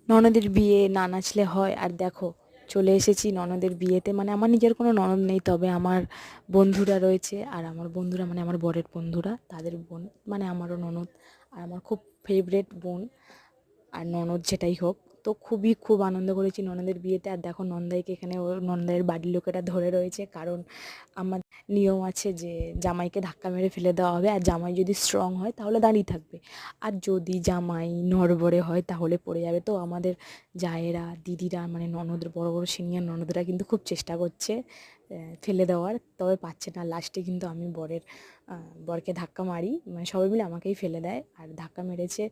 ননদের বিয়ে না নাচলে হয়। আর দেখো চলে এসেছি ননদের বিয়েতে, মানে আমার নিজের কোনো ননদ নেই, তবে আমার বন্ধুরা রয়েছে। আর আমার বন্ধুরা মানে আমার বরের বন্ধুরা, তাদের বোন মানে আমারও ননদ। আর আমার খুব ফেভারেট বোন আর ননদ যেটাই হোক। তো খুব আনন্দ করেছি ননদের বিয়েতে। আর দেখো নন্দাইকে এখানে ওর নন্দাইয়ের বাড়ির লোকেরা ধরে রয়েছে, কারণ আমার নিয়ম আছে যে জামাইকে ধাক্কা মেরে ফেলে দেওয়া হবে, আর জামাই যদি স্ট্রং হয় তাহলে দাঁড়িয়ে থাকবে, আর যদি জামাই নড়বড়ে হয় তাহলে পড়ে যাবে। তো আমাদের জায়েরা দিদিরা মানে ননদের বড় বড় সিনিয়র ননদরা কিন্তু খুব চেষ্টা করছে ফেলে দেওয়ার, তবে পাচ্ছে না। লাস্টে কিন্তু আমি বরকে ধাক্কা মারি, মানে সবাই মিলে আমাকেই ফেলে দেয় আর ধাক্কা মেরেছে।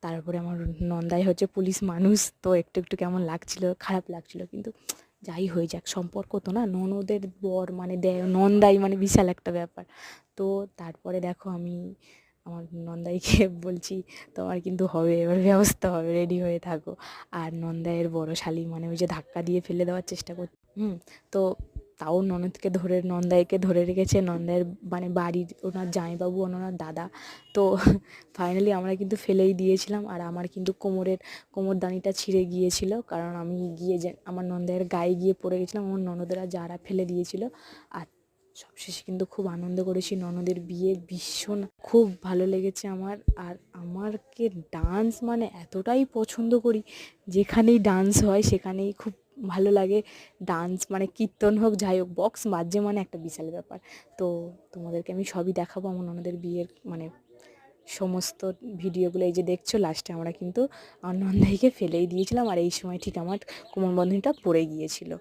তারপরে আমার নন্দাই হচ্ছে পুলিশ মানুষ, তো একটু একটু কেমন লাগছিল, খারাপ লাগছিল, কিন্তু যাই হয়ে যাক, সম্পর্ক তো না, ননদের বর মানে নন্দাই মানে বিশাল একটা ব্যাপার। তো তারপরে দেখো আমি আমার নন্দাইকে বলছি তোমার কিন্তু হবে, এবার ব্যবস্থা হবে, রেডি হয়ে থাকো। আর নন্দাইয়ের বড় শালি মানে ওই যে ধাক্কা দিয়ে ফেলে দেওয়ার চেষ্টা করছে, তো তাও নন্দাইকে ধরে রেখেছে নন্দাইয়ের মানে বাড়ির ওনার জামাইবাবু, ওনার দাদা। তো ফাইনালি আমরা কিন্তু ফেলেই দিয়েছিলাম। আর আমার কিন্তু কোমরদানিটা ছিঁড়ে গিয়েছিল, কারণ আমি গিয়ে যে আমার নন্দাইয়ের গায়ে গিয়ে পড়ে গেছিলাম, আমার ননদেরা যারা ফেলে দিয়েছিল। আর সবশেষে কিন্তু খুব আনন্দ করেছি ননদের বিয়ে, ভীষণ খুব ভালো লেগেছে আমার। আর আমারকে ডান্স মানে এতটাই পছন্দ করি, যেখানেই ডান্স হয় সেখানেই খুব ভালো লাগে। ডান্স মানে কীর্তন হোক যাই হোক, বক্স বাজছে মানে একটা বিশাল ব্যাপার। তো তোমাদেরকে আমি সবই দেখাবো আমার ননদের বিয়ের মানে সমস্ত ভিডিওগুলো। এই যে দেখছো লাস্টে আমরা কিন্তু আমার নন্দাইকে ফেলেই দিয়েছিলাম, আর এই সময় ঠিক আমার কোমরবন্ধনীটা পড়ে গিয়েছিল।